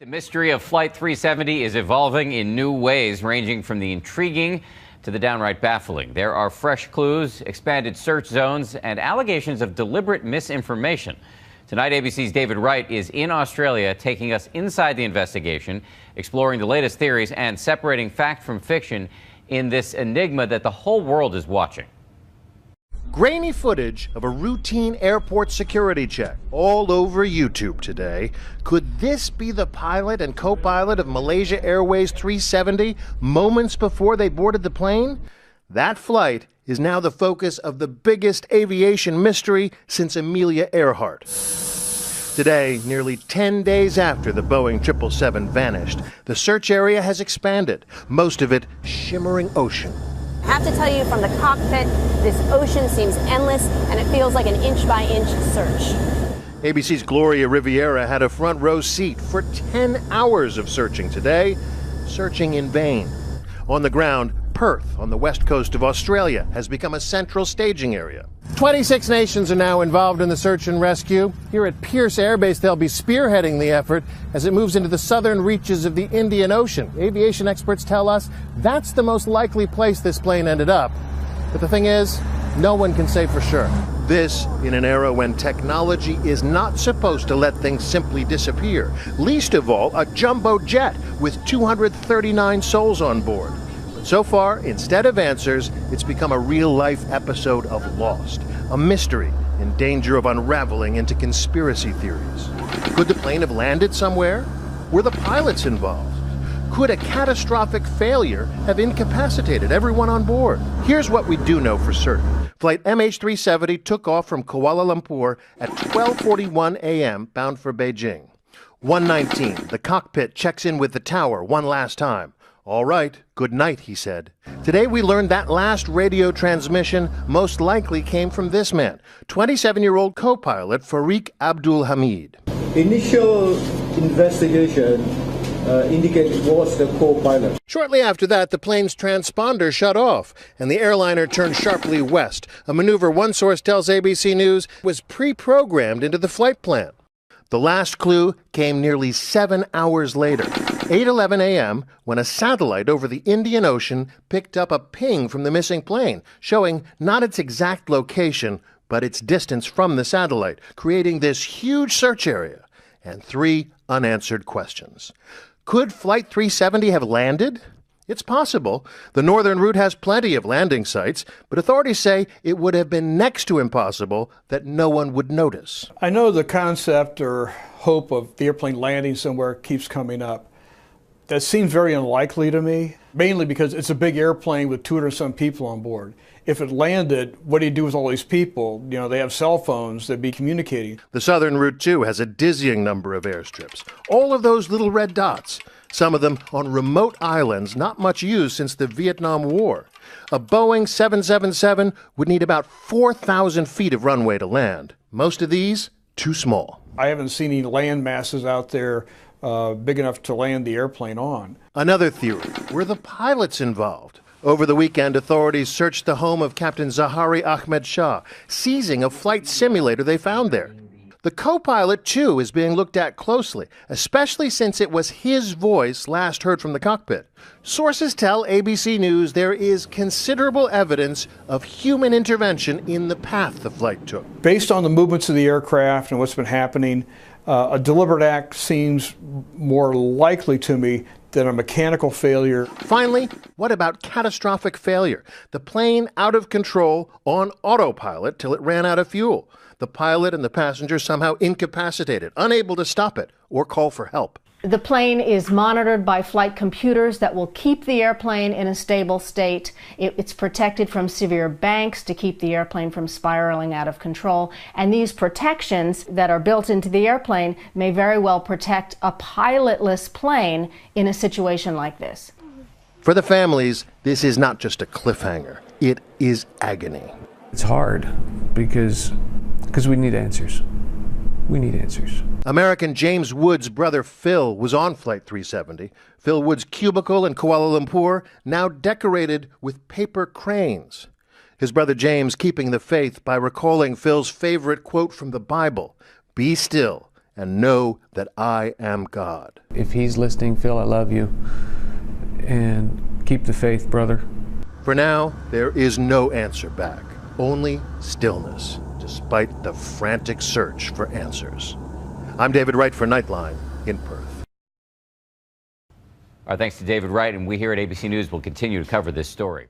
The mystery of Flight 370 is evolving in new ways, ranging from the intriguing to the downright baffling. There are fresh clues, expanded search zones, and allegations of deliberate misinformation. Tonight, ABC's David Wright is in Australia, taking us inside the investigation, exploring the latest theories, and separating fact from fiction in this enigma that the whole world is watching. Grainy footage of a routine airport security check all over YouTube today. Could this be the pilot and co-pilot of Malaysia Airways 370 moments before they boarded the plane? That flight is now the focus of the biggest aviation mystery since Amelia Earhart. Today, nearly 10 days after the Boeing 777 vanished, the search area has expanded, most of it shimmering ocean. I have to tell you, from the cockpit, this ocean seems endless, and it feels like an inch-by-inch search. ABC's Gloria Riviera had a front row seat for 10 hours of searching today, searching in vain. On the ground, Perth, on the west coast of Australia, has become a central staging area. 26 nations are now involved in the search and rescue. Here at Pearce Air Base, they'll be spearheading the effort as it moves into the southern reaches of the Indian Ocean. Aviation experts tell us that's the most likely place this plane ended up. But the thing is, no one can say for sure. This in an era when technology is not supposed to let things simply disappear. Least of all, a jumbo jet with 239 souls on board. So far, instead of answers, it's become a real-life episode of Lost, a mystery in danger of unraveling into conspiracy theories. Could the plane have landed somewhere? Were the pilots involved? Could a catastrophic failure have incapacitated everyone on board? Here's what we do know for certain. Flight MH370 took off from Kuala Lumpur at 12:41 a.m. bound for Beijing. 1:19, the cockpit checks in with the tower one last time. All right, good night, he said. Today we learned that last radio transmission most likely came from this man, 27-year-old co-pilot Farik Abdul Hamid. Initial investigation indicated it was the co-pilot. Shortly after that, the plane's transponder shut off, and the airliner turned sharply west, a maneuver one source tells ABC News was pre-programmed into the flight plan. The last clue came nearly 7 hours later, 8:11 a.m., when a satellite over the Indian Ocean picked up a ping from the missing plane, showing not its exact location, but its distance from the satellite, creating this huge search area and 3 unanswered questions. Could Flight 370 have landed? It's possible. The northern route has plenty of landing sites, but authorities say it would have been next to impossible that no one would notice. I know the concept or hope of the airplane landing somewhere keeps coming up. That seems very unlikely to me, mainly because it's a big airplane with 200-some people on board. If it landed, what do you do with all these people? You know, they have cell phones, they'd be communicating. The southern route, too, has a dizzying number of airstrips. All of those little red dots, some of them on remote islands not much used since the Vietnam War. A Boeing 777 would need about 4,000 feet of runway to land. Most of these, too small. I haven't seen any land masses out there big enough to land the airplane on. Another theory, were the pilots involved? Over the weekend, authorities searched the home of Captain Zahari Ahmed Shah, seizing a flight simulator they found there. The co-pilot, too, is being looked at closely, especially since it was his voice last heard from the cockpit. Sources tell ABC News there is considerable evidence of human intervention in the path the flight took. Based on the movements of the aircraft and what's been happening, a deliberate act seems more likely to me than a mechanical failure. Finally, what about catastrophic failure? The plane out of control on autopilot till it ran out of fuel. The pilot and the passengers somehow incapacitated, unable to stop it or call for help. The plane is monitored by flight computers that will keep the airplane in a stable state. It's protected from severe banks to keep the airplane from spiraling out of control. And these protections that are built into the airplane may very well protect a pilotless plane in a situation like this. For the families, this is not just a cliffhanger. It is agony. It's hard because we need answers. We need answers. American James Wood's brother Phil was on Flight 370. Phil Wood's cubicle in Kuala Lumpur now decorated with paper cranes. His brother James keeping the faith by recalling Phil's favorite quote from the Bible, "Be still and know that I am God. If he's listening, Phil, I love you. And keep the faith, brother. For now, there is no answer back, only stillness, despite the frantic search for answers. I'm David Wright for Nightline in Perth. Our thanks to David Wright, and we here at ABC News will continue to cover this story.